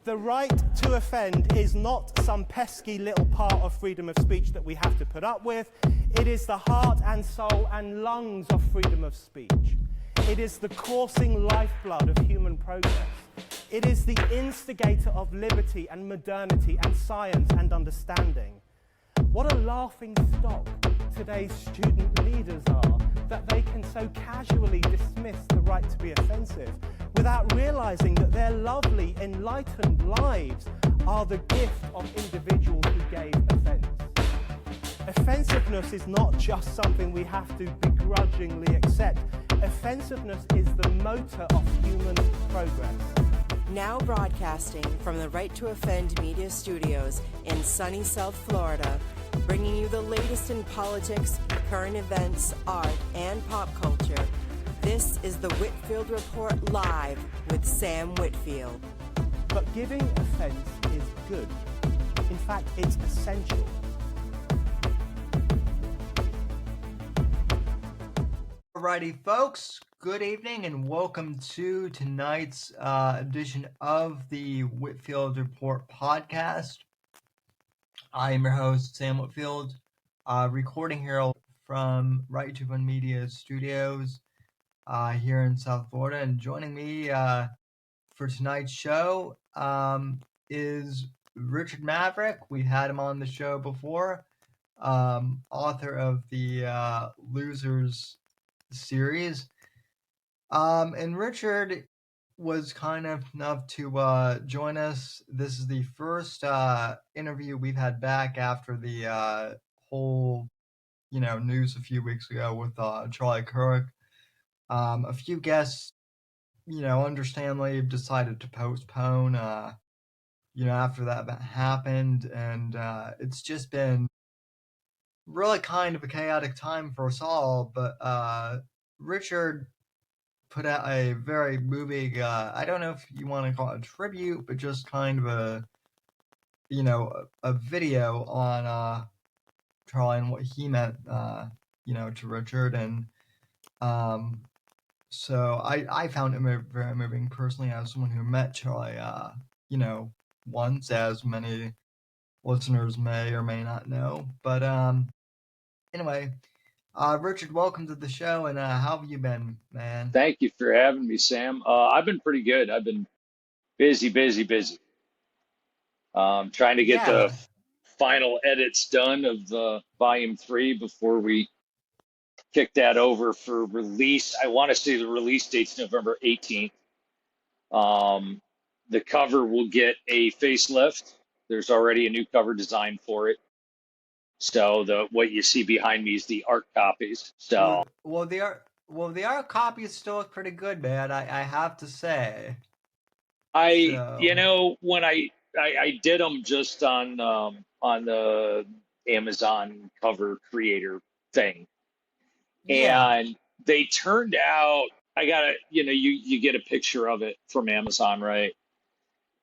The right to offend is not some pesky little part of freedom of speech that we have to put up with. It is the heart and soul and lungs of freedom of speech. It is the coursing lifeblood of human progress. It is the instigator of liberty and modernity and science and understanding. What a laughing stock today's student leaders are, that they can so casually dismiss the right to be offensive without realizing that their lovely, enlightened lives are the gift of individuals who gave offense. Offensiveness is not just something we have to begrudgingly accept. Offensiveness is the motor of human progress. Now broadcasting from the Right to Offend Media Studios in sunny South Florida, bringing you the latest in politics, current events, art, and pop culture. This is the Whitfield Report Live with Sam Whitfield. But giving offense is good. In fact, it's essential. Alrighty, folks, good evening and welcome to tonight's edition of the Whitfield Report podcast. I am your host, Sam Whitfield, recording here from Right to Offend Media Studios here in South Florida. And joining me for tonight's show is Richard Maverick. We've had him on the show before, author of the Losers series. And Richard was kind enough to join us. This is the first interview we've had back after the whole, news a few weeks ago with Charlie Kirk. A few guests, understandably decided to postpone, after that happened, and it's just been really kind of a chaotic time for us all. But Richard put out a very moving, I don't know if you want to call it a tribute, but just kind of a video on Charlie and what he meant, to Richard. And so I found it very moving personally as someone who met Charlie, once, as many listeners may or may not know. But anyway, Richard, welcome to the show, and how have you been, man? Thank you for having me, Sam. I've been pretty good. I've been busy. Trying to get the final edits done of the volume 3 before we kick that over for release. I want to say the release date's November 18th. The cover will get a facelift. There's already a new cover design for it. So what you see behind me is the art copies. So the art copies still look pretty good, man. I have to say. When I did them just on the Amazon cover creator thing, and they turned out. I gotta, you get a picture of it from Amazon, right?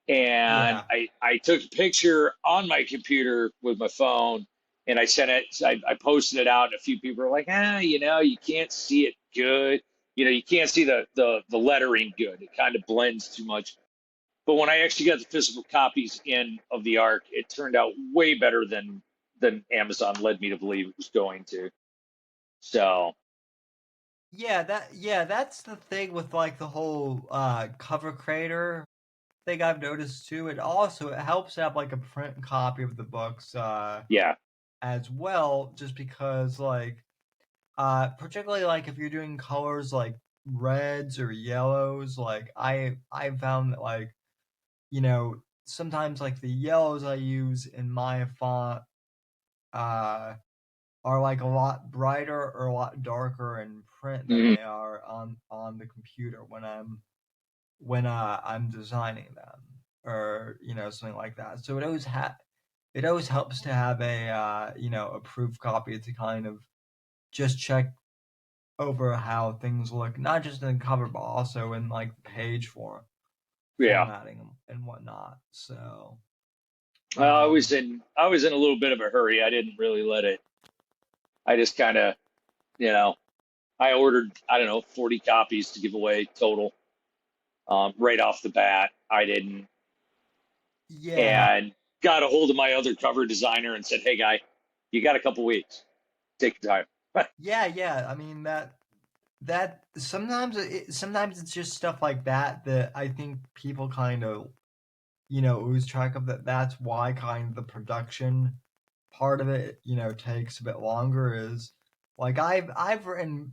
And I took a picture on my computer with my phone. And I sent it, I posted it out, and a few people were like, you can't see it good. You can't see the lettering good. It kind of blends too much. But when I actually got the physical copies in of the ARC, it turned out way better than Amazon led me to believe it was going to. So. That's the thing with like the whole cover creator thing I've noticed too. It helps to have like a print copy of the books. As well, just because particularly like if you're doing colors like reds or yellows, like I found that sometimes like the yellows I use in my font are like a lot brighter or a lot darker in print than they are on the computer when I'm designing them, or something like that. So it always helps to have a proof copy to kind of just check over how things look, not just in the cover, but also in like the page formatting and whatnot. So I was in a little bit of a hurry. I didn't really let it. I just kind of, I ordered 40 copies to give away total right off the bat. I didn't Yeah. and got a hold of my other cover designer and said, "Hey, guy, you got a couple weeks. Take your time." Yeah. I mean that sometimes it's just stuff like that that I think people kind of lose track of, that's why kind of the production part of it takes a bit longer. Is like I've written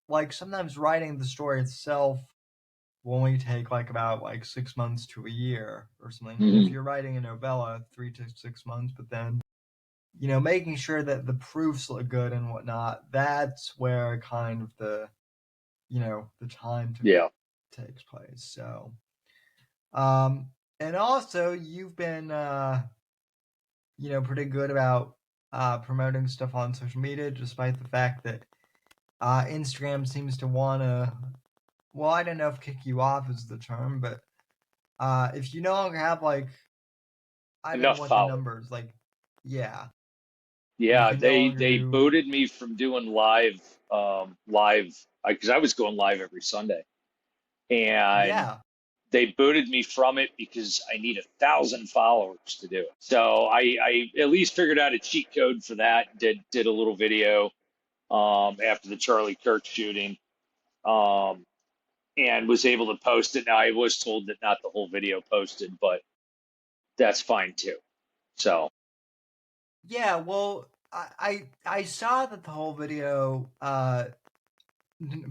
like sometimes writing the story itself will only take like about like 6 months to a year or something. If Mhm. you're writing a novella, 3 to 6 months, but then making sure that the proofs look good and whatnot, that's where kind of the time Yeah. takes place. So, um, and also you've been, pretty good about promoting stuff on social media, despite the fact that Instagram seems to want to, well, I don't know if kick you off is the term, but if you no longer have like, I don't know Enough what the followers. numbers like, yeah, you Yeah, can no longer they do, booted me from doing live because I was going live every Sunday, and yeah, they booted me from it because I need 1,000 followers to do it. So I at least figured out a cheat code for that. Did a little video after the Charlie Kirk shooting, um, and was able to post it. Now I was told that not the whole video posted, but that's fine too. So yeah. Well, I saw that the whole video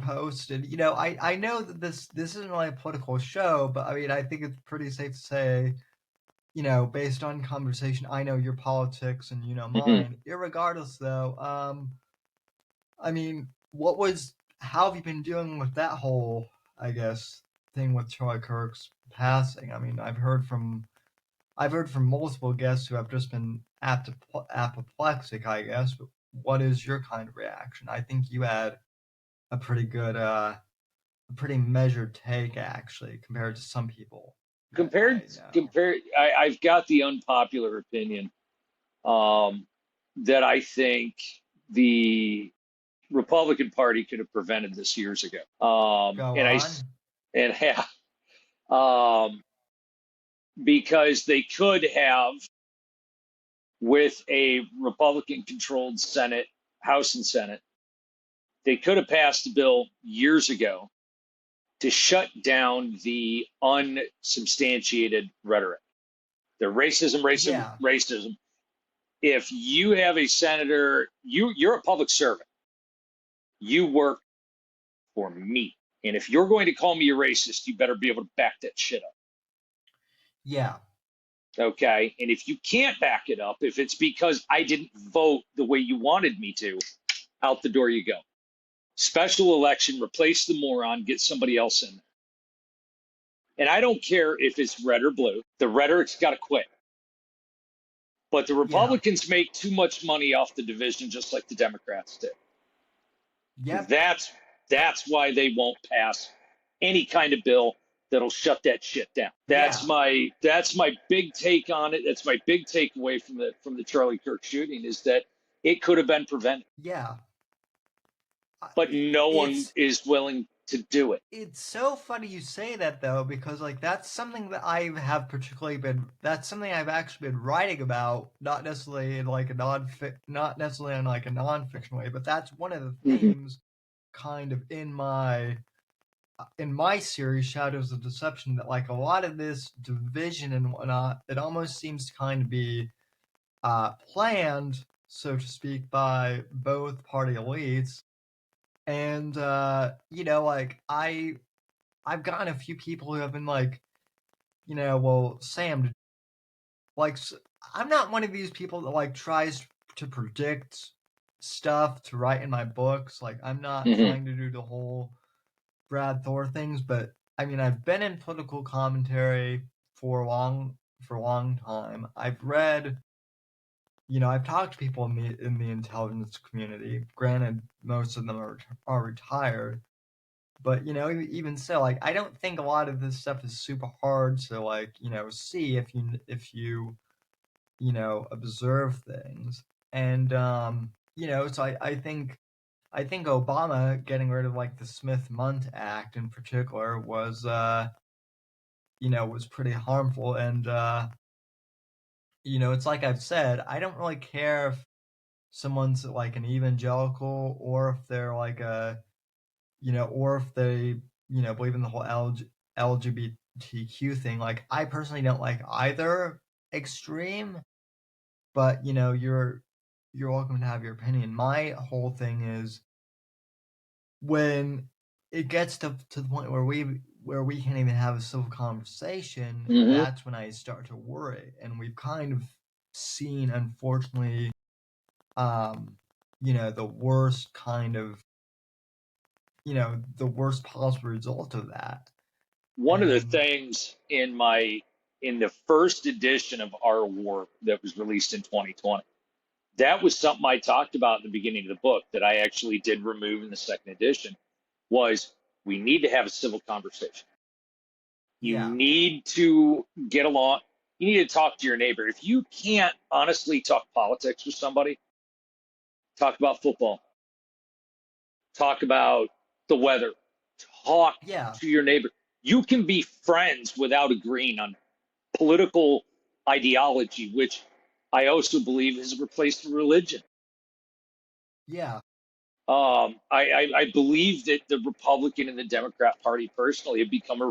posted. I know that this isn't really a political show, but I mean, I think it's pretty safe to say, based on conversation, I know your politics and you know mhm. mine. Irregardless, though, I mean, how have you been dealing with that whole, I guess, thing with Charlie Kirk's passing? I mean, I've heard from multiple guests who have just been apoplectic, I guess. But what is your kind of reaction? I think you had a pretty good, a pretty measured take, actually, compared to some people that compared I know. compared, I've got the unpopular opinion um, that I think the Republican Party could have prevented this years ago. Go on. And um, because they could have, with a Republican-controlled Senate, House and Senate, they could have passed a bill years ago to shut down the unsubstantiated rhetoric, the Yeah, racism. If you have a senator, you're a public servant. You work for me. And if you're going to call me a racist, you better be able to back that shit up. yeah, Okay. And if you can't back it up, if it's because I didn't vote the way you wanted me to, out the door you go. Special election, replace the moron, get somebody else in there. And I don't care if it's red or blue, the rhetoric's got to quit. But the yeah, Republicans make too much money off the division, just like the Democrats did. yep, That's why they won't pass any kind of bill that'll shut that shit down. yeah, That's my big take on it. That's my big takeaway from the Charlie Kirk shooting is that it could have been prevented, yeah. but no one It's is willing to do it. it's so funny you say that though, because like that's something that I have particularly been. That's something I've actually been writing about, not necessarily in like not necessarily in like a nonfiction way, but that's one of the Mm-hmm. themes, kind of in my series, Shadows of Deception, that like a lot of this division and whatnot, it almost seems to kind of be planned, so to speak, by both party elites. And like I've gotten a few people who have been like, well, Sam, like I'm not one of these people that like tries to predict stuff to write in my books. Like I'm not Mm-hmm. trying to do the whole Brad Thor things, but I mean I've been in political commentary for a long time. I've read, I've talked to people in the intelligence community. Granted, most of them are retired, but even so, like I don't think a lot of this stuff is super hard to like see if you observe things. And so I think Obama getting rid of like the Smith-Mundt Act in particular was was pretty harmful. And, it's like I've said, I don't really care if someone's like an evangelical or if they're like or if they, believe in the whole LGBTQ thing. Like, I personally don't like either extreme, but, you're welcome to have your opinion. My whole thing is when it gets to the point where we can't even have a civil conversation, that's when I start to worry. And we've kind of seen, unfortunately, the worst kind of, the worst possible result of that. One of the things in the first edition of Our War that was released in 2020, that was something I talked about in the beginning of the book that I actually did remove in the second edition, was we need to have a civil conversation. You need to get along. You need to talk to your neighbor. If you can't honestly talk politics with somebody, talk about football, talk about the weather, talk to your neighbor. You can be friends without agreeing on political ideology, which I also believe has replaced religion. Yeah. I believe that the Republican and the Democrat Party personally have become a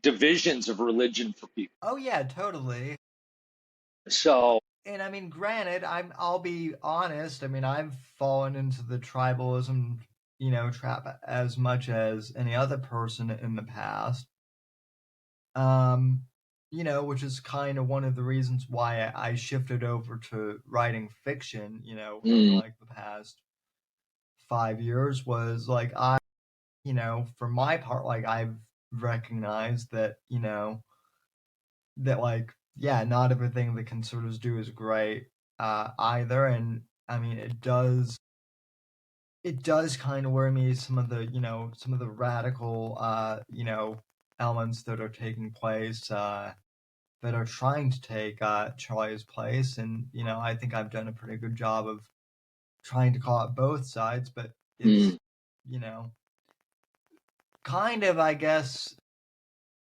divisions of religion for people. Oh yeah, totally. So, and I mean, granted, I'll be honest. I mean, I've fallen into the tribalism, trap as much as any other person in the past. Which is kind of one of the reasons why I shifted over to writing fiction, over like the past 5 years, was like for my part, like I've recognized that, that like, yeah, not everything the conservatives do is great either. And I mean, it does kind of worry me, some of the radical, elements that are taking place, that are trying to take Charlie's place. And, I think I've done a pretty good job of trying to call out both sides, but it's, kind of, I guess,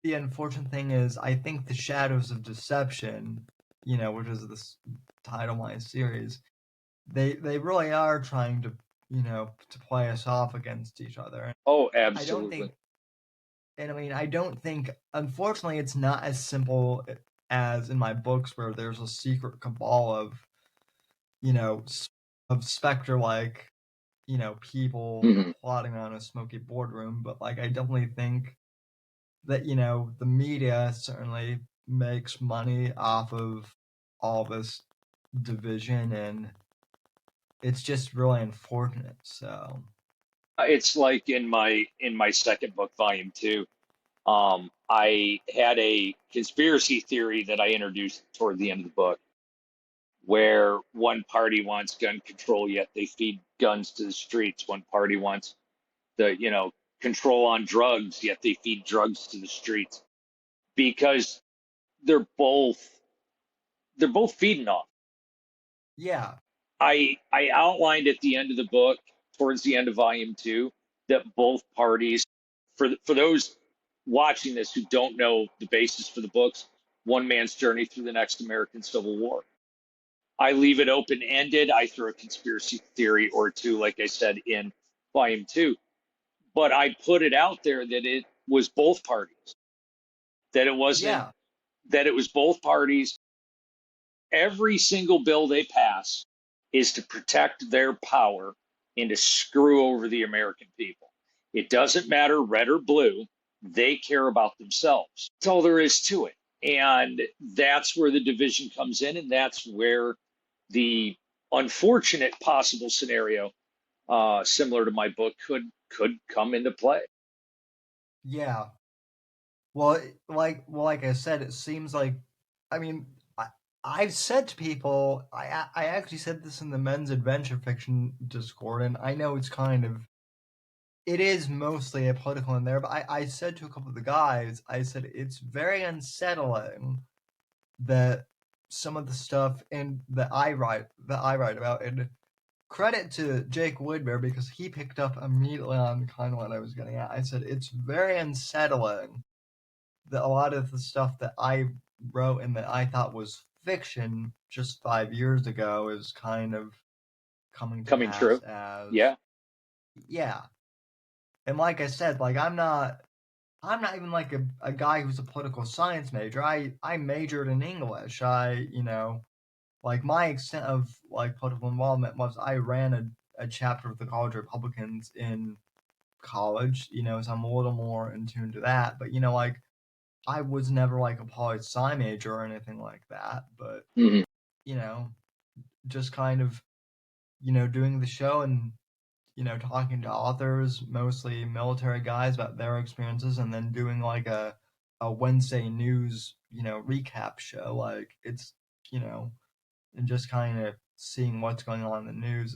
the unfortunate thing is, I think the Shadows of Deception, which is this title of my series, they really are trying to, to play us off against each other. Oh, absolutely. I don't think, unfortunately, it's not as simple as in my books where there's a secret cabal of, of Spectre-like, people plotting on a smoky boardroom. But, like, I definitely think that, the media certainly makes money off of all this division, and it's just really unfortunate. So it's like in my second book, volume 2, I had a conspiracy theory that I introduced toward the end of the book, where one party wants gun control, yet they feed guns to the streets. One party wants the control on drugs, yet they feed drugs to the streets, because they're both feeding off. Yeah. I outlined at the end of the book, towards the end of volume 2, that both parties, for those watching this who don't know the basis for the books, One Man's Journey Through the Next American Civil War, I leave it open-ended. I throw a conspiracy theory or two, like I said, in volume 2. But I put it out there that it was both parties, that it wasn't, that it was both parties. Every single bill they pass is to protect their power and to screw over the American people. It doesn't matter red or blue. They care about themselves. That's all there is to it. And that's where the division comes in, and that's where the unfortunate possible scenario, similar to my book, could come into play. Yeah. Well, like I said, it seems like, I mean, I've said to people, I actually said this in the men's adventure fiction Discord, and I know it is mostly a political in there, but I said to a couple of the guys, I said, it's very unsettling that some of the stuff that I write about, and credit to Jake Woodbury, because he picked up immediately on kind of what I was getting at. I said, it's very unsettling a lot of the stuff that I wrote and that I thought was fiction just 5 years ago is kind of coming to Coming pass true. as, Yeah. yeah. And like I said, like I'm not even like a guy who's a political science major. I majored in English. Like my extent of like political involvement was I ran a chapter of the College of Republicans in college, so I'm a little more in tune to that. But like I was never like a poli-sci major or anything like that. But Hmm. just kind of doing the show and talking to authors, mostly military guys, about their experiences, and then doing like a Wednesday news recap show. Like it's and just kind of seeing what's going on in the news.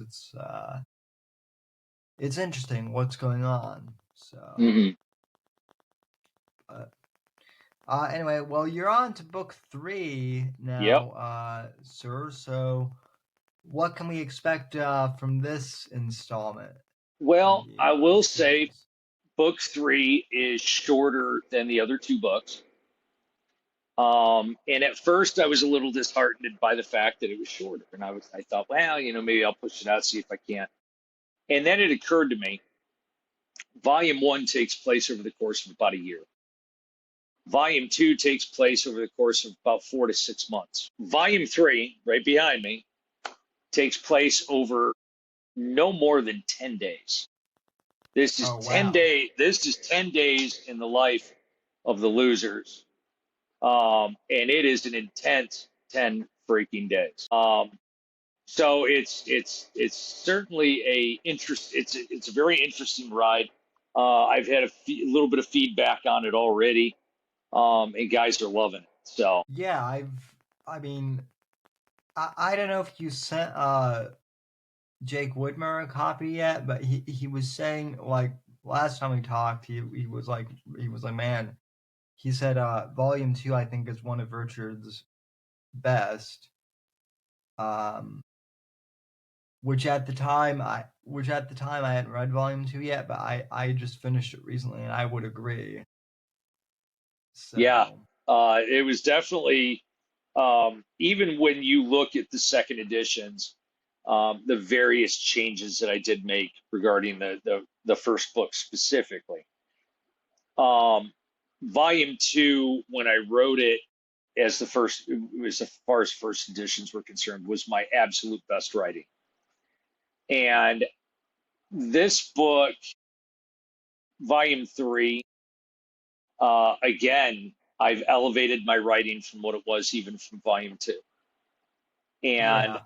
It's interesting what's going on. So, Hmm. but anyway, well, you're on to book 3 Yep. now, sir. So, what can we expect from this installment in Well, I the will say series? book 3 is shorter than the other 2 books. And at first I was a little disheartened by the fact that it was shorter. And I thought, well, maybe I'll push it out, see if I can't. And then it occurred to me, volume 1 takes place over the course of about a year. Volume 2 takes place over the course of about 4 to 6 months. Volume 3, right behind me, takes place over no more than 10 days. This is Oh, 10 wow. This is 10 days in the life of the losers. And it is an intense 10 freaking days. So it's certainly it's a very interesting ride. I've had a little bit of feedback on it already, and guys are loving it. So Yeah, I mean, I don't know if you sent Jake Woodmer a copy yet, but he was saying, like, last time we talked, he was like, man, he said volume 2 I think is one of Richard's best. Um, which at the time I hadn't read volume 2 yet, but I just finished it recently and I would agree. yeah, So it was definitely even when you look at the second editions, the various changes that I did make regarding the first book specifically. Volume 2, when I wrote it as the first, as far as first editions were concerned, was my absolute best writing. And this book, Volume 3, again, I've elevated my writing from what it was even from Volume 2. And yeah.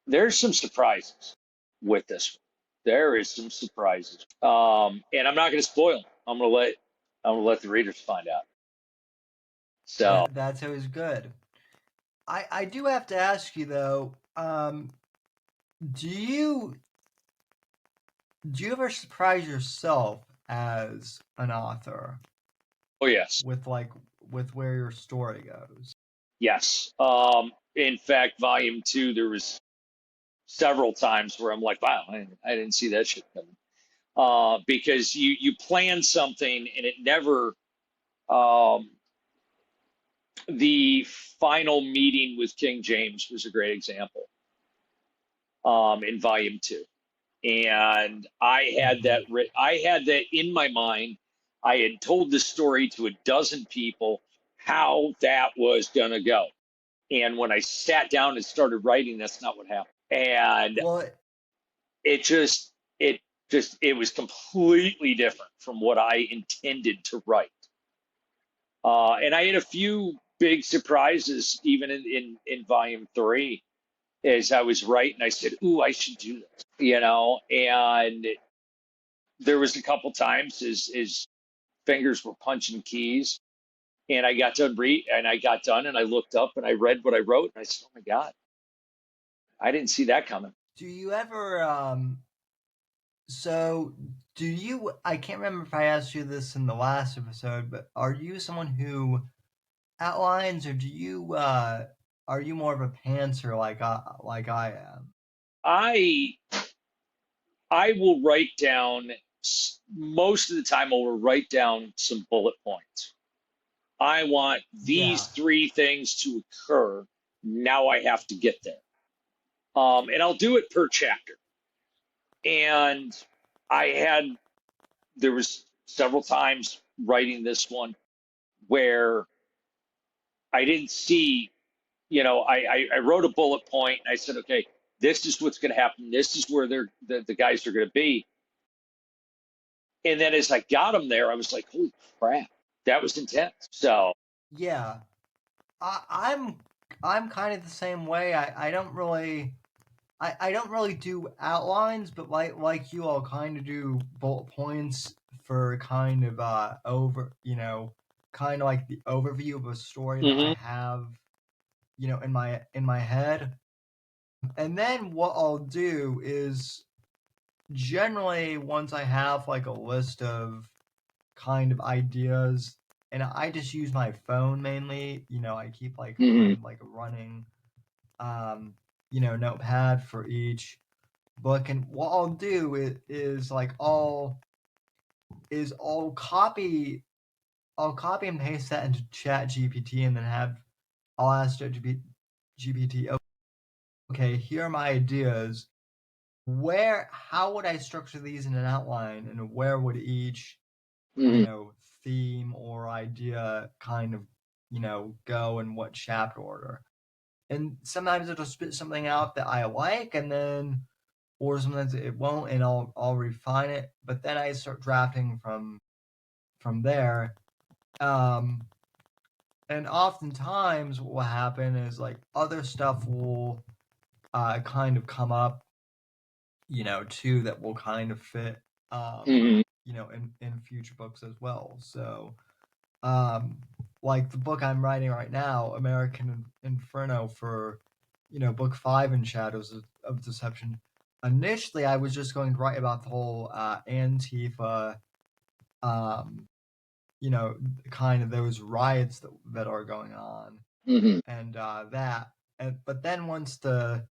there's some surprises with this one. There is some surprises. And I'm not going to spoil them. I'm going to let the readers find out. So, That's always good. I do have to ask you though, do you ever surprise yourself as an author oh yes, with where your story goes? yes. In fact, Volume 2, there was several times where I'm like, wow, I didn't see that shit coming. Because you plan something and it never. The final meeting with King James was a great example. In Volume 2, and I had Mm-hmm. that in my mind. I had told the story to a dozen people how that was gonna go, and when I sat down and started writing, that's not what happened. And Well, it just it was completely different from what I intended to write. And I had a few big surprises even in Volume 3 as I was writing. I said, "Ooh, I should do this," And there was a couple times his fingers were punching keys, and I got done, and I looked up and I read what I wrote, and I said, "Oh my God, I didn't see that coming." do you ever so do you I can't remember if I asked you this in the last episode, but are you someone who outlines, or do you are you more of a pantser like I am? I I will write down most of the time. I will write down some bullet points. I want these Yeah. 3 things to occur. Now I have to get there. And I'll do it per chapter. And there was several times writing this one where I didn't see, I wrote a bullet point and I said, okay, this is what's going to happen. This is where the guys are going to be. And then as I got them there, I was like, holy crap, that was intense. So Yeah. I'm kind of the same way. I don't really do outlines, but like you, I'll kind of do bullet points for kind of kind of like the overview of a story that I have, in my head. And then what I'll do is generally once I have like a list of kind of ideas, and I just use my phone mainly, I keep like kind of like a running notepad for each book. And what I'll do is like I'll copy and paste that into Chat GPT, and then I'll ask Chat GPT, okay, here are my ideas. How would I structure these in an outline, and where would each theme or idea kind of go in what chapter order? And sometimes it'll spit something out that I like, and then, or sometimes it won't, and I'll refine it. But then I start drafting from there. And oftentimes what will happen is like other stuff will kind of come up, too, that will kind of fit, in future books as well. So, like the book I'm writing right now, American Inferno, for, book 5 in Shadows of Deception. Initially, I was just going to write about the whole Antifa, kind of those riots that are going on, and that. But then once the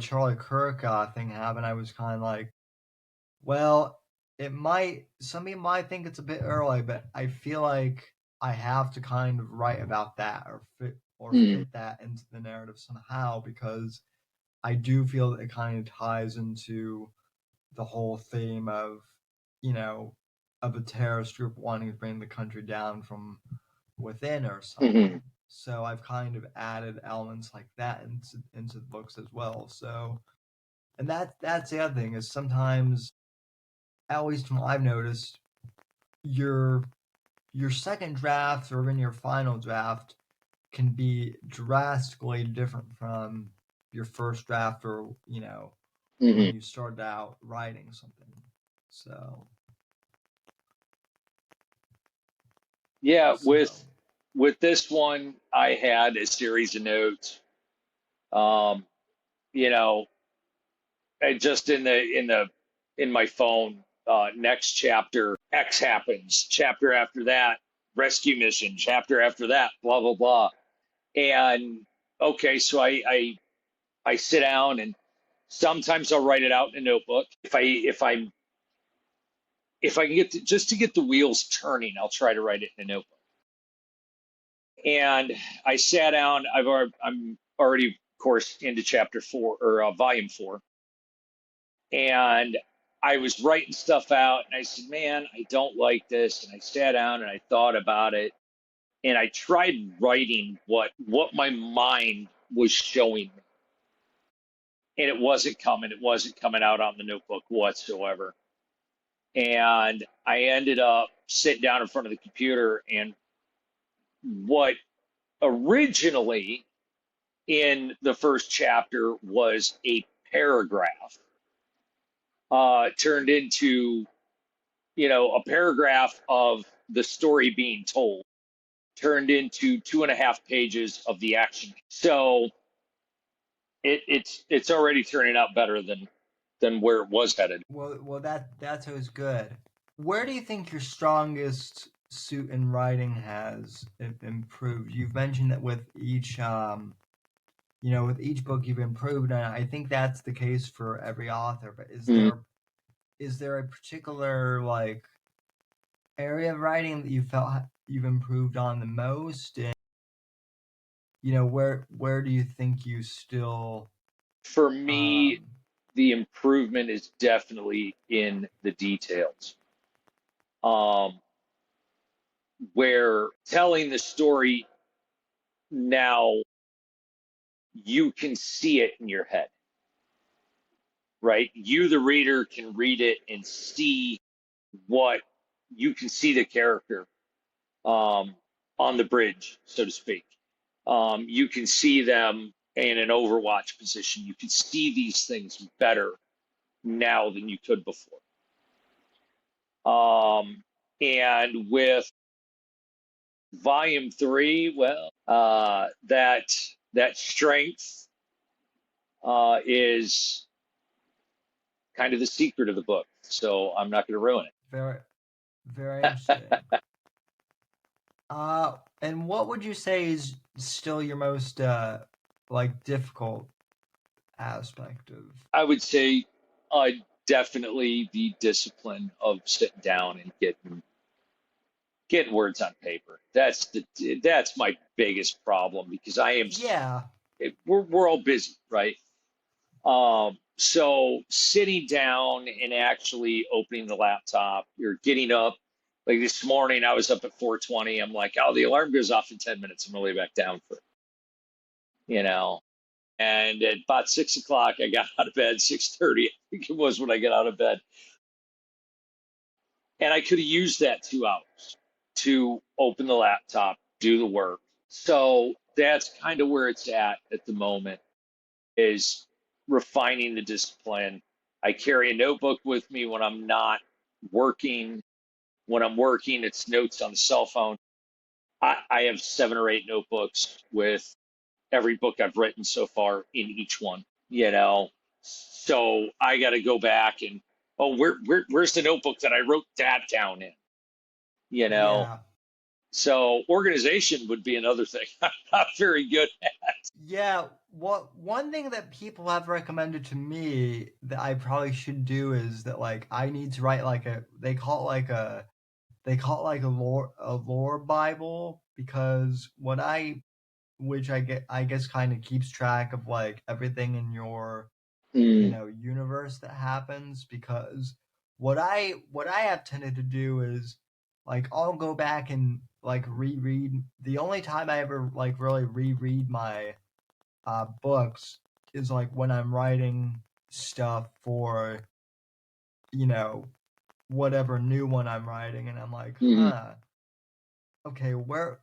Charlie Kirk thing happened, I was kind of like, well, some people might think it's a bit early, but I feel like I have to kind of write about that, or fit that into the narrative somehow, because I do feel that it kind of ties into the whole theme of, of a terrorist group wanting to bring the country down from within or something. So I've kind of added elements like that into the books as well. So, and that's the other thing, is sometimes, at least from what I've noticed, your second draft or even your final draft can be drastically different from your first draft, or when you started out writing something. So yeah, with this one, I had a series of notes. You know, and just in my phone, next chapter, X happens. Chapter after that, rescue mission. Chapter after that, blah blah blah. And okay, so I sit down, and sometimes I'll write it out in a notebook. If I can just to get the wheels turning, I'll try to write it in a notebook. And I sat down. I'm already, of course, into chapter 4, or volume 4, and I was writing stuff out, and I said, "Man, I don't like this." And I sat down and I thought about it, and I tried writing what my mind was showing me, and it wasn't coming. It wasn't coming out on the notebook whatsoever. And I ended up sitting down in front of the computer, and what originally in the first chapter was a paragraph turned into, a paragraph of the story being told, turned into 2.5 pages of the action. So it's already turning out better than where it was headed. Well, that's always good. Where do you think your strongest suit in writing has improved? You've mentioned that with each with each book you've improved, and I think that's the case for every author. But is there a particular like area of writing that you felt you've improved on the most, and where do you think you still For me, um the improvement is definitely in the details. Um, where telling the story now, you can see it in your head, right? You, the reader, can read it and see what you can see the character on the bridge, so to speak. You can see them in an overwatch position. You can see these things better now than you could before. And with volume 3, well, that strength is kind of the secret of the book, so I'm not going to ruin it. very, very interesting. And what would you say is still your most difficult aspect of? I would say definitely the discipline of sitting down and getting words on paper. That's my biggest problem, because Yeah, we're all busy, right? So sitting down and actually opening the laptop, you're getting up. Like this morning, I was up at 4:20. I'm like, oh, the alarm goes off in 10 minutes. I'm gonna lay back down for it, you know. And at about 6 o'clock, I got out of bed. 6:30, I think it was, when I got out of bed, and I could have used that 2 hours to open the laptop, do the work. So that's kind of where it's at the moment, is refining the discipline. I carry a notebook with me when I'm not working. When I'm working, it's notes on the cell phone. I have 7 or 8 notebooks with every book I've written so far in each one, you know. So I got to go back and, oh, where's the notebook that I wrote that down in, you know? yeah, So organization would be another thing I'm not very good at. yeah. One thing that people have recommended to me that I probably should do is that I need to write they call it like a lore Bible, because which I guess kind of keeps track of everything in your Mm, universe that happens. Because what I have tended to do is I'll go back and reread. The only time I ever really reread my books is when I'm writing stuff for you know whatever new one I'm writing, and I'm like, mm, okay, where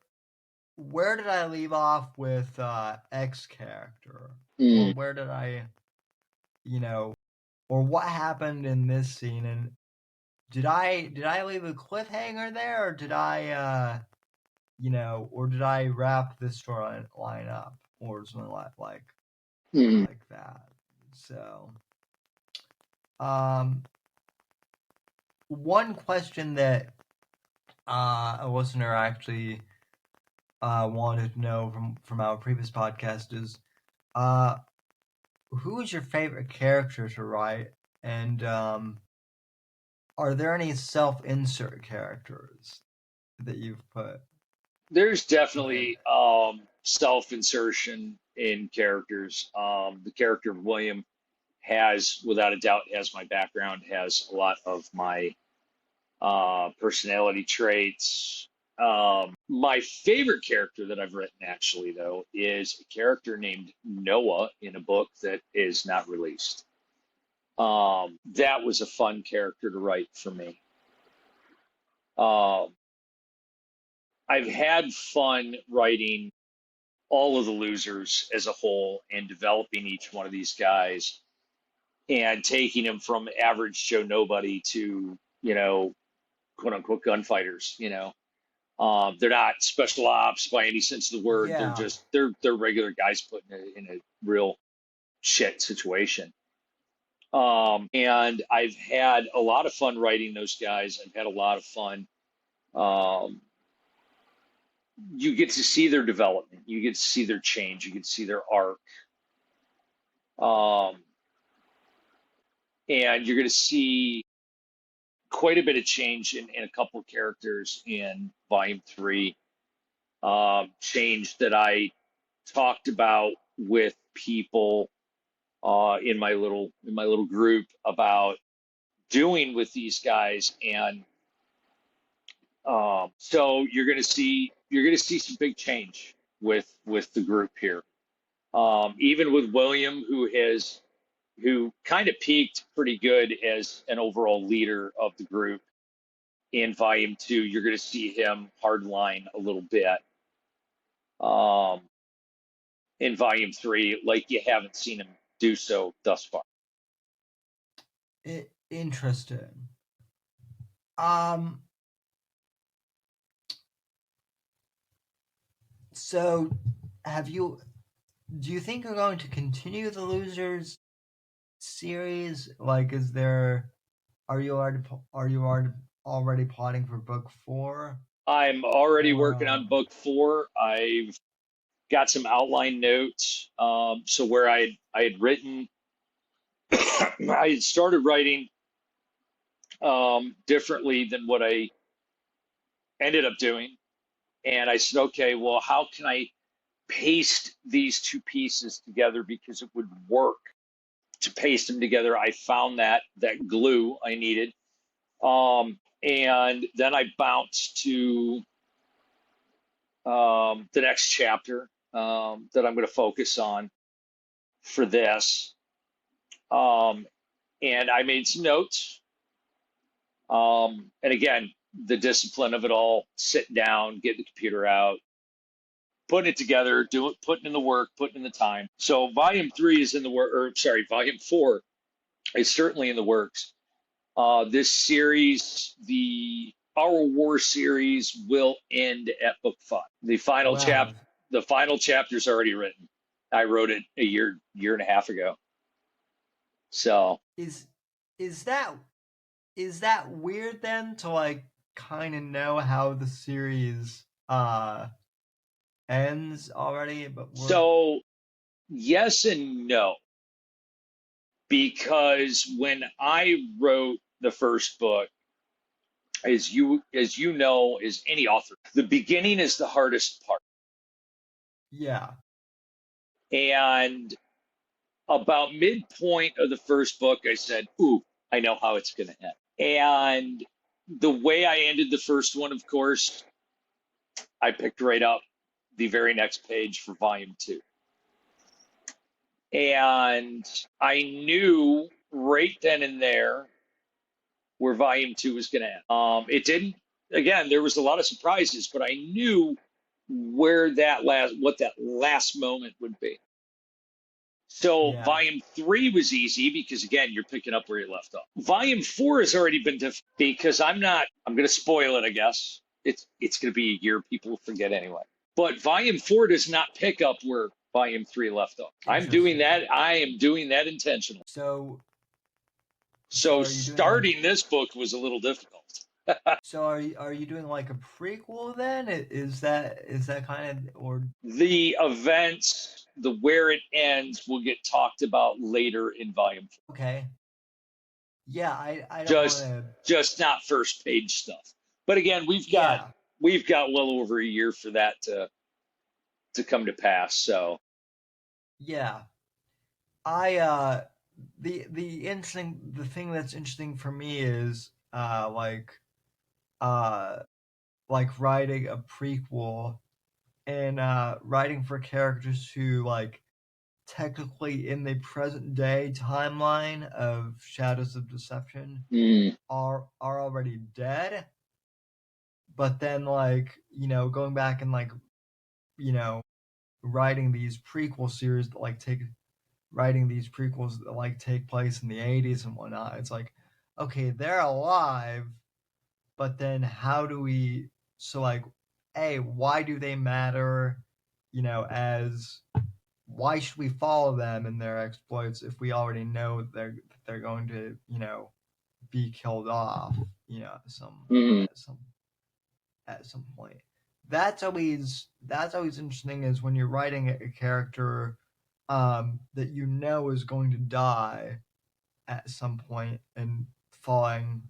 did I leave off with X character, or mm. where did I you know or what happened in this scene, and did I leave a cliffhanger there, or did I wrap this storyline up, or something Mm. like that. So, um, one question that a listener actually wanted to know from our previous podcast is, uh, who is your favorite character to write, and are there any self-insert characters that you've put There's in? definitely self-insertion in characters. The character of William has, without a doubt, has my background, has a lot of my personality traits. My favorite character that I've written, actually, though, is a character named Noah in a book that is not released. That was a fun character to write for me. Um, I've had fun writing all of the losers as a whole and developing each one of these guys and taking them from average Joe nobody to, quote unquote gunfighters, they're not special ops by any sense of the word. They're Yeah, just they're regular guys put in a real shit situation. And I've had a lot of fun writing those guys. I've had a lot of fun. Um, you get to see their development. You get to see their change. You get to see their arc. Um, and you're going to see quite a bit of change in a couple of characters in volume 3. Change that I talked about with people in my little group about doing with these guys, and so you're gonna see some big change with the group here. Even with William, who kind of peaked pretty good as an overall leader of the group in volume 2, you're going to see him hardline a little bit in volume 3, like you haven't seen him do so thus far. Interesting. So do you think you're going to continue the Losers series? Like, are you already plotting for book 4? I'm already working on book 4. I've got some outline notes. So where I had written, I had started writing differently than what I ended up doing. And I said, okay, well, how can I paste these two pieces together, because it would work to paste them together. I found that glue I needed. And then I bounced to the next chapter that I'm going to focus on for this. And I made some notes. And again, the discipline of it all, sit down, get the computer out, putting it together, putting in the work, putting in the time. So volume 3 is in the work, or sorry, volume 4 is certainly in the works. This series, Our War series, will end at book 5. The final chapter is already written. I wrote it a year and a half ago. So is that weird then, to like kind of know how the series ends already? So yes and no, because when I wrote the first book, as you know, as any author, the beginning is the hardest part. Yeah. And about midpoint of the first book, I said, ooh, I know how it's going to end. And the way I ended the first one, of course, I picked right up the very next page for volume 2. And I knew right then and there where volume 2 was going to end. It didn't, again, there was a lot of surprises, but I knew what that last moment would be. So Yeah. volume 3 was easy because, again, you're picking up where you left off. Volume 4 has already been difficult because I'm going to spoil it, I guess. It's going to be a year people will forget anyway. But volume 4 does not pick up where volume 3 left off. I'm doing that. I am doing that intentionally. So starting this book was a little difficult. So are you doing like a prequel then? Is that kind of, or the events, where it ends will get talked about later in volume 4. Okay. Yeah, I don't just not first page stuff. But again, we've got well over a year for that to come to pass. So yeah, the thing that's interesting for me is like writing a prequel and writing for characters who, like, technically in the present day timeline of Shadows of Deception are already dead, but then, like, going back and, like, writing these prequel series that take place in the 80s and whatnot. It's like, okay, they're alive, but then how do we, so, like, why do they matter, as, why should we follow them in their exploits if we already know they're going to, be killed off, at some point. That's always interesting, is when you're writing a character that is going to die at some point and falling,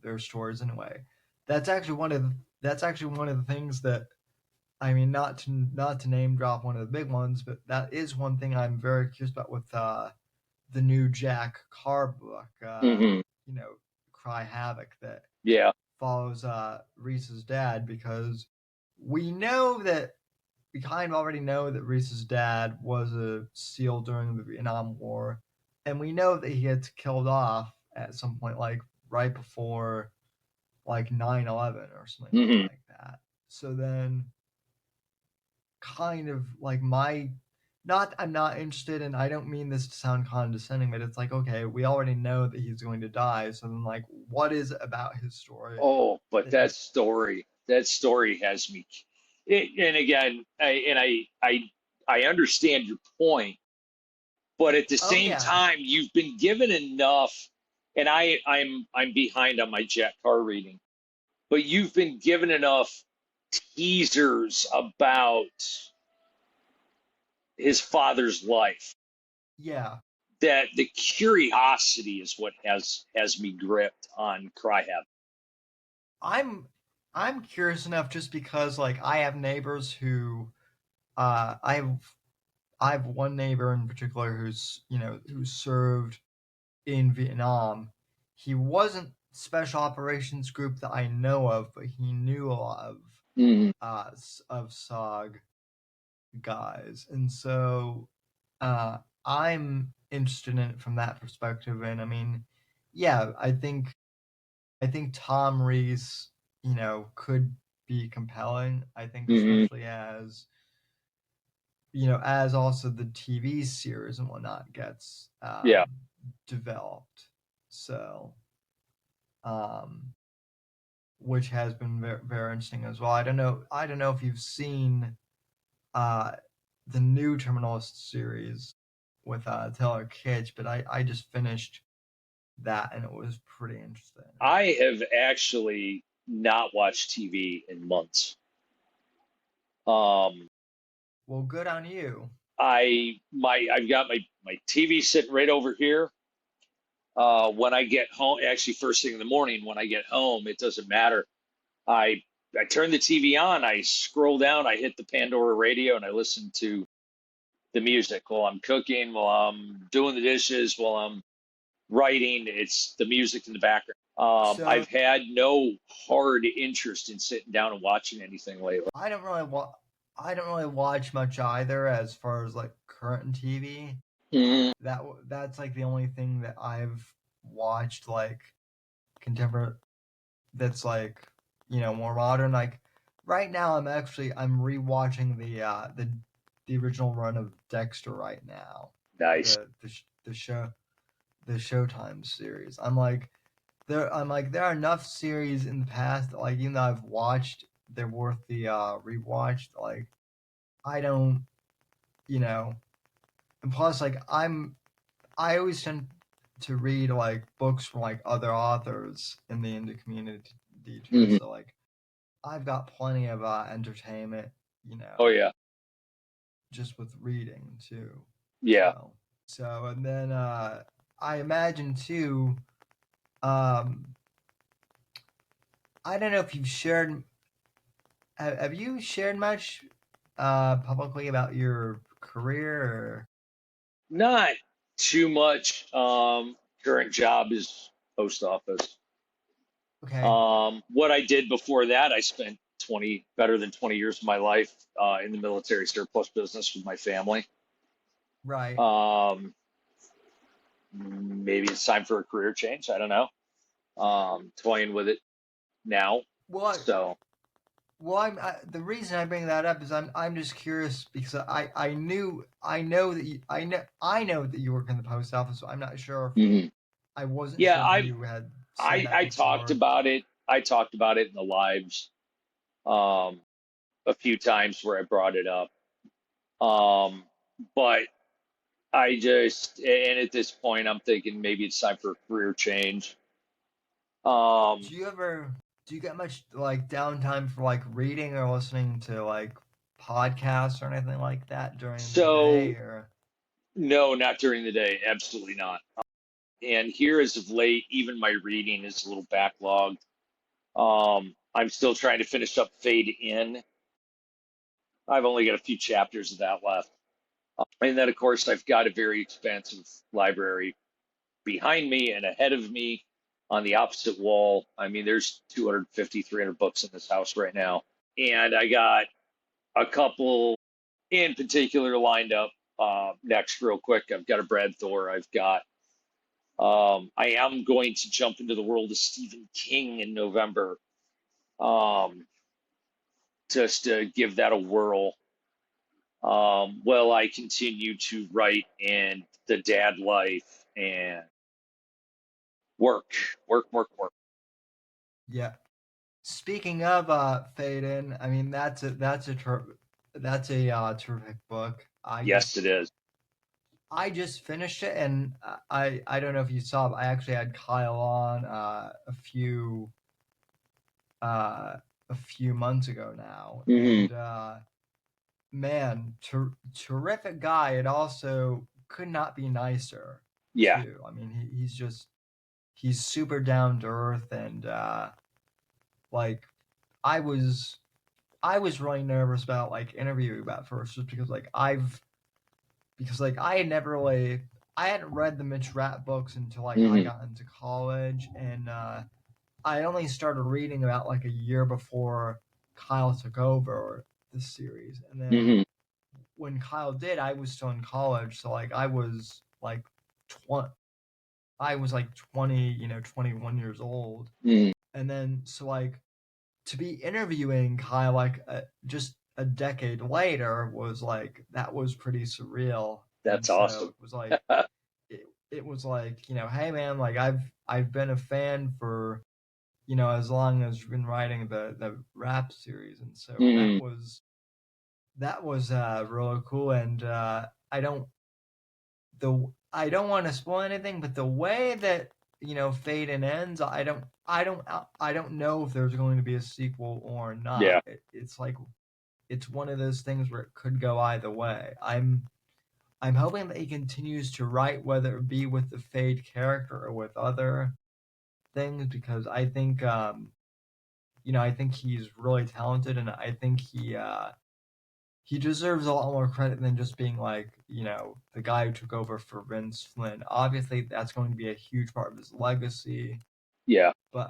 their stories anyway. That's actually one of the things that, I mean, not to name drop one of the big ones, but that is one thing I'm very curious about with the new Jack Carr book, Hmm. Cry Havoc, that Yeah. follows Reese's dad, because we kind of already know that Reese's dad was a SEAL during the Vietnam War, and we know that he gets killed off at some point, like right before like 9/11 or something Hmm. like that. So then, kind of like I'm not interested, and I don't mean this to sound condescending, but it's like, okay, we already know that he's going to die, so then, like, what is it about his story Oh, but that you, that story has me. And again, I understand your point, but at the oh same yeah, time, you've been given enough. And I'm behind on my Jack Carr reading, but you've been given enough teasers about his father's life yeah, that the curiosity is what has me gripped on Cry Havoc. I'm I'm curious enough, just because, like, I have neighbors who uh I have I have one neighbor in particular who served in Vietnam. He wasn't special operations group that I know of, but he knew a lot Hmm. of SOG guys, and so uh, I'm interested in it from that perspective. And I mean, yeah, I think Tom Reese, could be compelling. I think, Hmm. especially as also the TV series and whatnot gets Yeah. developed. So, um, which has been very, very interesting as well. I don't know if you've seen uh, the new Terminalist series with Taylor Kitsch, but I just finished that, and it was pretty interesting. I have actually not watched TV in months. Um, Well, good on you. I've got my TV sitting right over here. When I get home, actually first thing in the morning when I get home, it doesn't matter. I I turn the TV on, I scroll down, I hit the Pandora radio, and I listen to the music while I'm cooking, while I'm doing the dishes, while I'm writing. It's the music in the background. So I've had no hard interest in sitting down and watching anything lately. I don't really watch much either, as far as like current TV. Mhm. That's like the only thing that I've watched, like, contemporary, that's like, more modern. Like, right now I'm rewatching the original run of Dexter right now. Nice. The show, the Showtime series. There are enough series in the past that, like, even though I've watched, they're worth the rewatch. Like, I don't, you know, and plus, like, I always tend to read, like, books from, like, other authors in the indie community too. Hmm. So, like, I've got plenty of entertainment, Oh yeah, just with reading too. yeah. And then I imagine too. Um, I don't know if you've shared. Have you shared much publicly about your career? Or... Not too much. Current job is post office. Okay, What I did before that, I spent better than 20 years of my life in the military surplus business with my family. right. Um, Maybe it's time for a career change. I don't know. Toying with it now. Well, So, the reason I bring that up is I'm just curious, because I know that I know that you work in the post office. So I'm not sure if mhm. I wasn't Yeah, sure if you had said that I talked before. about it. I talked about it in the lives um, a few times where I brought it up. Um, but and at this point, I'm thinking maybe it's time for a career change. Um, Do you get much, like, downtime for, like, reading or listening to, like, podcasts or anything like that during the day? so Or no, not during the day. Absolutely not. And here as of late, even my reading is a little backlogged. I'm still trying to finish up Fade In. I've only got a few chapters of that left. And then, of course, I've got a very expansive library behind me and ahead of me on the opposite wall. I mean, there's 250, 300 books in this house right now. And I got a couple in particular lined up next real quick. I've got a Brad Thor. I am going to jump into the world of Stephen King in November, just to give that a whirl. While I continue to write in the dad life and work. Yeah. Speaking of Fade In, I mean that's a terrific book. Yes, it is. I just finished it, and I don't know if you saw, but I actually had Kyle on a few months ago now, Mm-hmm. and man, terrific guy. It also could not be nicer. Yeah. Too. I mean, he's super down to earth, and like I was really nervous about like interviewing about first, just because I hadn't read the Mitch Rapp books until I got into college, and I only started reading about like a year before Kyle took over this series, and then when Kyle did, I was still in college, so like I was like 20, 21 years old, and then so like to be interviewing Kyle like just a decade later was like, that was pretty surreal. That's and awesome. So it was like it was like, hey man, like I've been a fan for as long as you've been writing the rap series, and so that was really cool. And I don't want to spoil anything, but the way that Fade In ends, I don't know if there's going to be a sequel or not. Yeah. It's like, it's one of those things where it could go either way. I'm hoping that he continues to write, whether it be with the Fade character or with other things, because I think I think he's really talented, and I think he deserves a lot more credit than just being like, the guy who took over for Vince Flynn. Obviously, that's going to be a huge part of his legacy. Yeah. But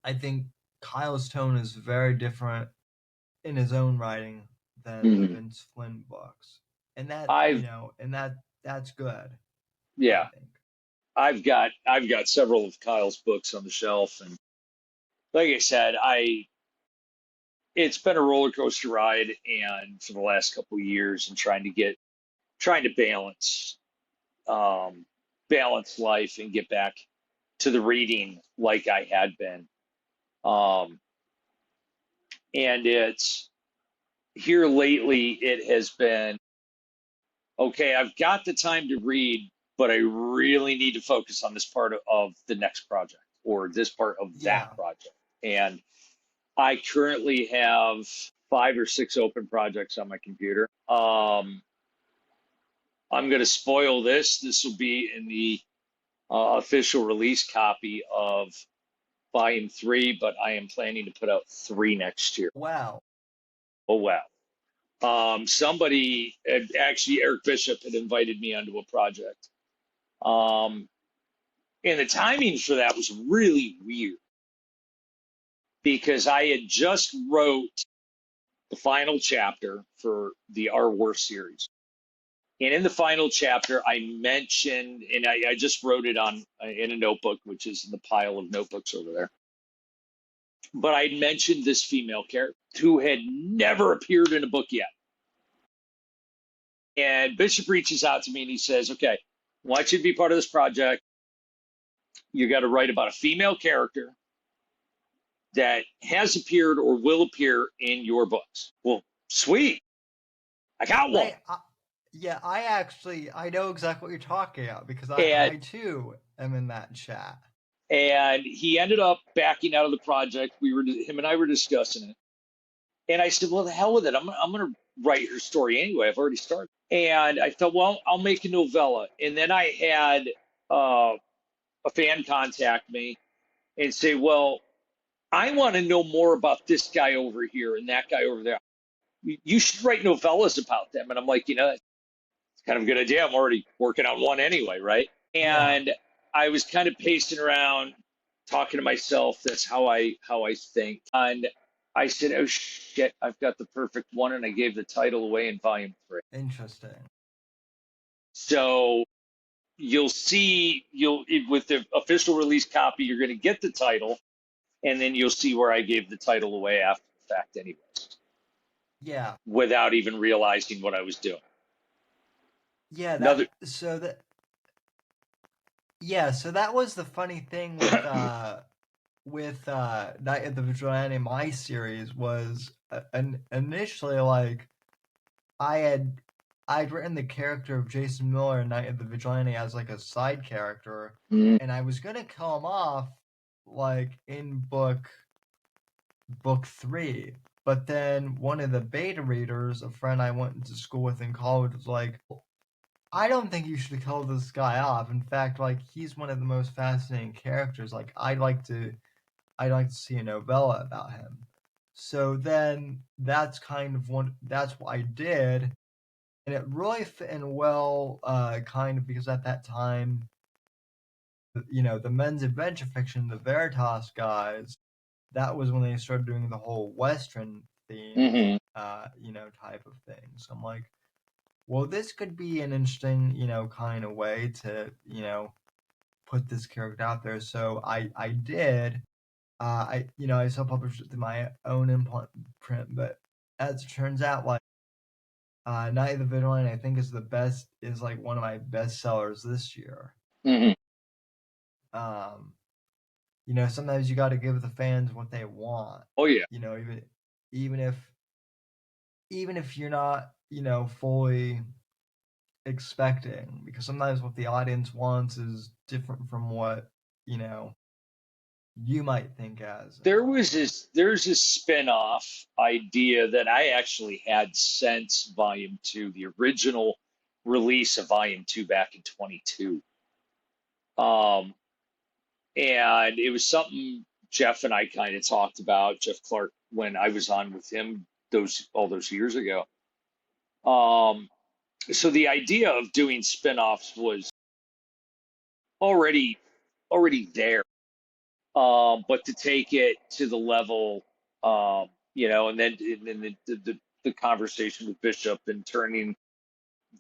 I think Kyle's tone is very different in his own writing than the Vince Flynn books, and that that's good. Yeah. I've got several of Kyle's books on the shelf, and like I said, it's been a roller coaster ride, and for the last couple of years, and trying to balance life and get back to the reading like I had been. And it's here lately, it has been, okay, I've got the time to read, but I really need to focus on this part of the next project, or this part of that project. And I currently have 5 or 6 open projects on my computer. I'm going to spoil this. This will be in the official release copy of Volume 3, but I am planning to put out 3 next year. Wow. Oh, wow. Somebody, actually Eric Bishop, had invited me onto a project. And the timing for that was really weird, because I had just wrote the final chapter for the Our War series. And in the final chapter, I mentioned, and I just wrote it in a notebook, which is in the pile of notebooks over there. But I mentioned this female character who had never appeared in a book yet. And Bishop reaches out to me and he says, okay, I want you to be part of this project. You got to write about a female character that has appeared or will appear in your books. Well, sweet. I got one. I know exactly what you're talking about, because I too am in that chat. And he ended up backing out of the project. Him and I were discussing it. And I said, well, the hell with it. I'm going to write her story anyway. I've already started. And I thought, well, I'll make a novella. And then I had a fan contact me and say, well, I want to know more about this guy over here and that guy over there. You should write novellas about them. And I'm like, that's kind of a good idea. I'm already working on one anyway, right? Yeah. And I was kind of pacing around, talking to myself. That's how I think. And I said, oh shit, I've got the perfect one, and I gave the title away in volume 3. Interesting. So you'll see, with the official release copy, you're going to get the title, and then you'll see where I gave the title away after the fact, anyways. Yeah. Without even realizing what I was doing. Yeah. So that was the funny thing with Night of the Vigilante. My series was initially like I'd written the character of Jason Miller in Night of the Vigilante as like a side character, and I was gonna kill him off like in book 3, but then one of the beta readers, a friend I went to school with in college, was like, I don't think you should kill this guy off. In fact, like, he's one of the most fascinating characters. Like, I'd like to see a novella about him. So then that's what I did, and it really fit in well, kind of because at that time, the men's adventure fiction, the Veritas guys, that was when they started doing the whole Western theme, type of thing. So I'm like, well, this could be an interesting, kind of way to, put this character out there. So I did. I self-published it through my own imprint, but as it turns out, like, Night of the Vigilante, I think is like one of my best sellers this year. Sometimes you got to give the fans what they want. Oh yeah. Even if you're not, fully expecting, because sometimes what the audience wants is different from what, you might think as. There's this spin-off idea that I actually had since volume 2, the original release of volume 2 back in 22. And it was something Jeff and I kind of talked about, Jeff Clark, when I was on with him all those years ago. So the idea of doing spin-offs was already there. But to take it to the level, and then the conversation with Bishop and turning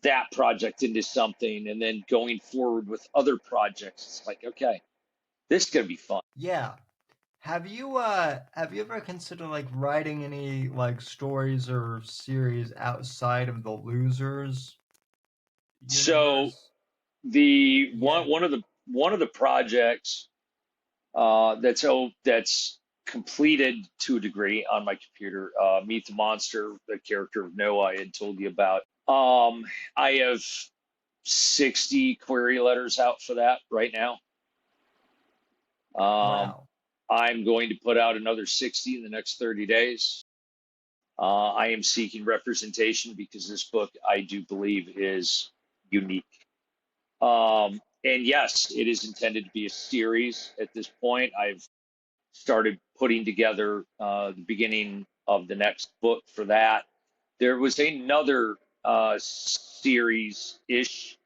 that project into something, and then going forward with other projects, it's like, okay, this is gonna be fun. Yeah. Have you ever considered like writing any like stories or series outside of the Losers universe? So one of the projects that's completed to a degree on my computer, Meet the Monster, the character of Noah I had told you about. I have 60 query letters out for that right now. Wow. I'm going to put out another 60 in the next 30 days. I am seeking representation because this book, I do believe, is unique. And yes, it is intended to be a series at this point. I've started putting together the beginning of the next book for that. There was another series-ish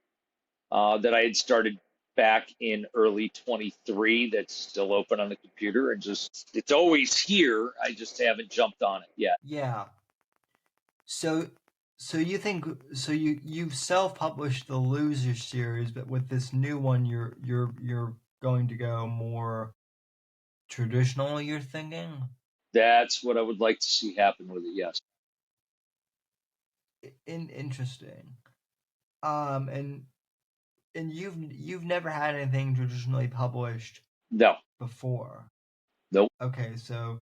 that I had started back in early 23 that's still open on the computer, and it's always here. I just haven't jumped on it yet. Yeah. So you've self-published the Loser series, but with this new one, you're going to go more traditional, you're thinking? That's what I would like to see happen with it. Yes. Interesting. And you've never had anything traditionally published No. before? Nope. Okay, so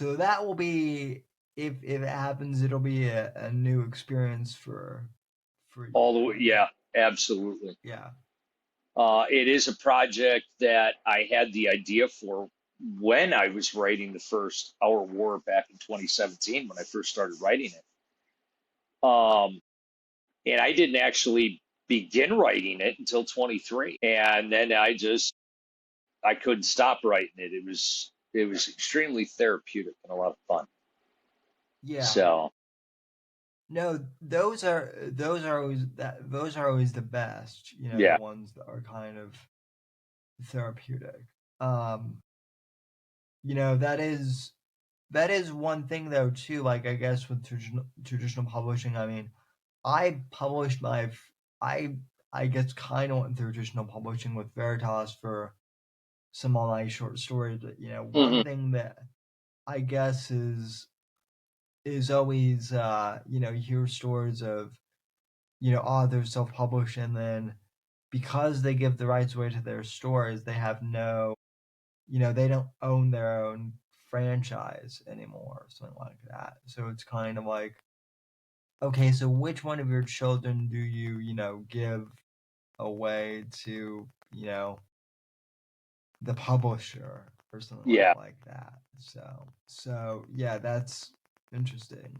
that will be, if it happens, it'll be a new experience for you. All the way, yeah, absolutely. Yeah. It is a project that I had the idea for when I was writing the first Our War back in 2017 when I first started writing it. And I didn't actually begin writing it until 23. And then I couldn't stop writing it. It was extremely therapeutic and a lot of fun. Yeah. So No, those are always the best, yeah. the ones that are kind of therapeutic. That is one thing though too, like I guess with traditional publishing, I mean, I published I guess kind of went through traditional publishing with Veritas for some online short stories, but one thing that I guess is always you hear stories of authors self-publish, and then because they give the rights away to their stories, they have no, they don't own their own franchise anymore or something like that. So it's kind of like, okay, so which one of your children do you give away to the publisher or something Yeah. like that? So yeah, that's interesting.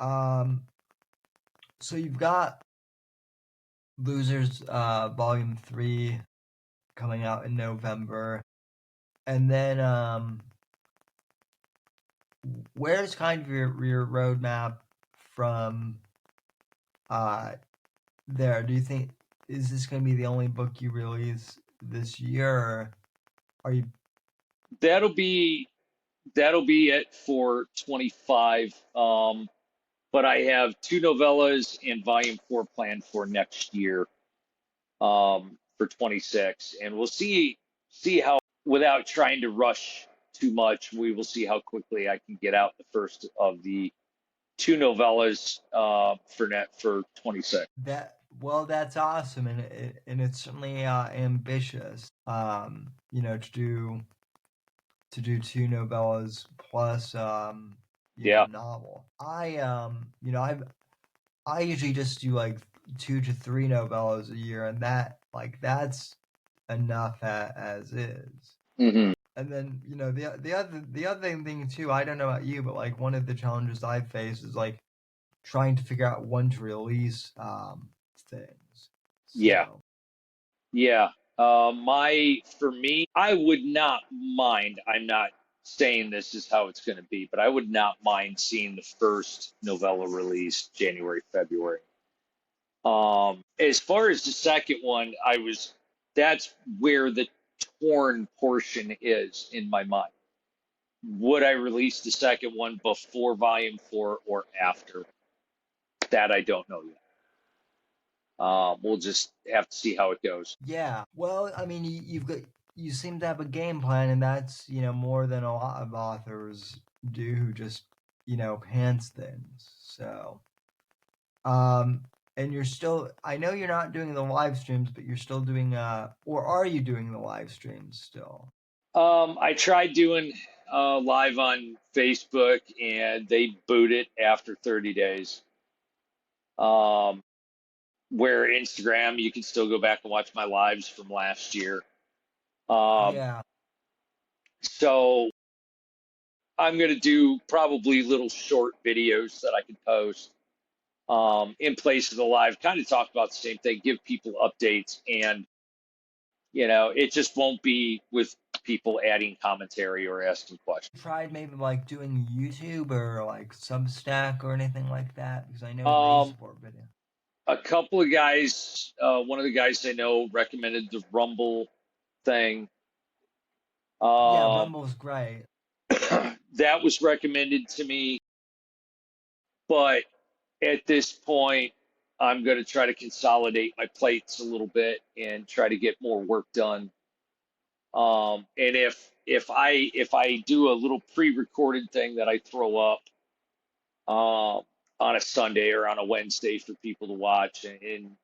So you've got Losers Volume 3 coming out in November. And then where's kind of your roadmap from there? Do you think, is this going to be the only book you release this year, or are you? That'll be it for 25. But I have 2 novellas and volume 4 planned for next year, for 26, and we'll see how, without trying to rush too much, we will see how quickly I can get out the first of the 2 novellas for 26. That's awesome, and it's certainly ambitious. To do 2 novellas plus Yeah. novel. I usually just do like 2 to 3 novellas a year, and that's enough as is. Mm-hmm. And then the other thing too, I don't know about you, but like one of the challenges I've faced is like trying to figure out when to release things. Yeah. So, Yeah. For me, I would not mind. I'm not saying this is how it's going to be, but I would not mind seeing the first novella released January, February. As far as the second one, that's where the torn portion is in my mind. Would I release the second one before volume 4 or after? That I don't know yet. We'll just have to see how it goes. yeah. Well, I mean, you seem to have a game plan, and that's more than a lot of authors do who just pants things. So, and you're still, I know you're not doing the live streams, but you're still doing or are you doing the live streams still? I tried doing live on Facebook, and they boot it after 30 days. Where Instagram, you can still go back and watch my lives from last year. Yeah. So I'm going to do probably little short videos that I can post in place of the live, kind of talk about the same thing, give people updates, and it just won't be with people adding commentary or asking questions. Tried maybe like doing YouTube or like Substack or anything like that, because I know they support video. A couple of guys, one of the guys I know recommended the Rumble thing. Yeah, Rumble's great. That was recommended to me, but at this point, I'm going to try to consolidate my plates a little bit and try to get more work done. And if I do a little pre-recorded thing that I throw up on a Sunday or on a Wednesday for people to watch, and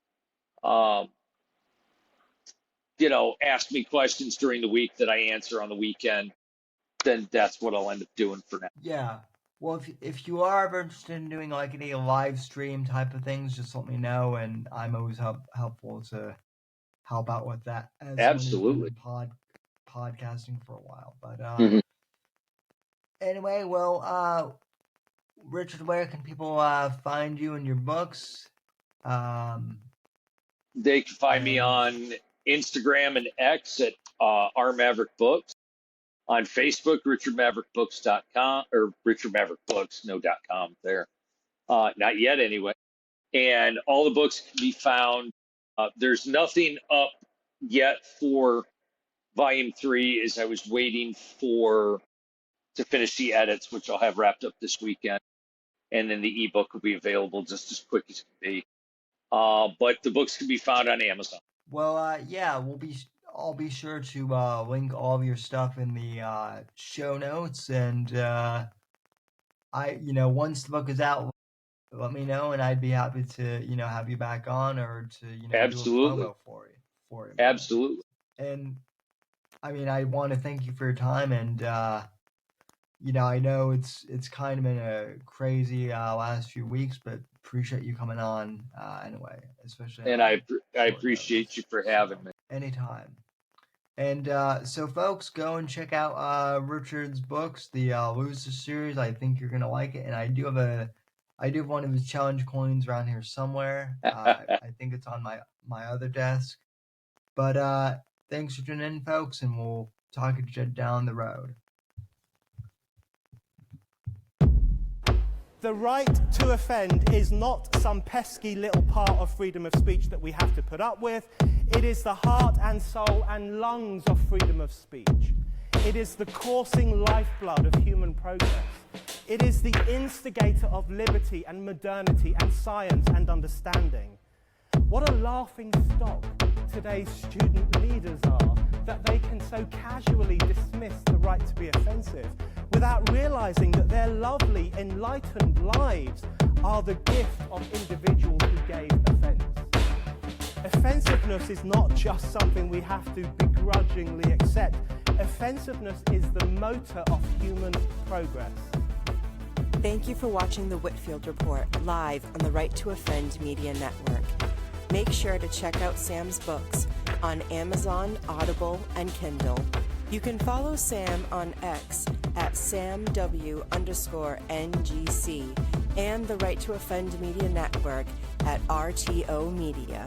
ask me questions during the week that I answer on the weekend, then that's what I'll end up doing for now. Yeah. Well, if you are ever interested in doing like any live stream type of things, just let me know, and I'm always helpful to help out with that. As Absolutely. Podcasting for a while, but Mhm. anyway, well, Richard, where can people find you and your books? They can find me on Instagram and X at R Maverick Books. On Facebook, richardmaverickbooks.com or Richard Maverick Books, no .com there. Not yet anyway. And all the books can be found. There's nothing up yet for Volume 3 as I was waiting to finish the edits, which I'll have wrapped up this weekend. And then the ebook will be available just as quick as it can be. But the books can be found on Amazon. Well, yeah, I'll be sure to link all of your stuff in the show notes, and once the book is out, let me know, and I'd be happy to have you back on, or to Absolutely. do a promo for it. Absolutely. And I mean, I want to thank you for your time, and I know it's kind of been a crazy last few weeks, but appreciate you coming on anyway, especially. And I appreciate you for having me. Anytime. And so, folks, go and check out Richard's books, the Loser series. I think you're gonna like it, and I do have one of his challenge coins around here somewhere. I think it's on my other desk. But thanks for tuning in, folks, and we'll talk to you down the road. The right to offend is not some pesky little part of freedom of speech that we have to put up with. It is the heart and soul and lungs of freedom of speech. It is the coursing lifeblood of human progress. It is the instigator of liberty and modernity and science and understanding. What a laughing stock today's student leaders are, that they can so casually dismiss the right to be offensive without realizing that their lovely, enlightened lives are the gift of individuals who gave offense. Offensiveness is not just something we have to begrudgingly accept. Offensiveness is the motor of human progress. Thank you for watching the Whitfield Report live on the Right to Offend Media Network. Make sure to check out Sam's books on Amazon, Audible, and Kindle. You can follow Sam on X at SamW_NGC and the Right to Offend Media Network at RTO Media.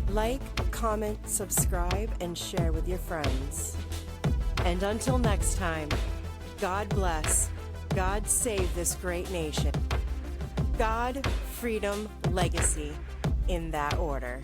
Like, comment, subscribe, and share with your friends. And until next time, God bless, God save this great nation. God, freedom, legacy, in that order.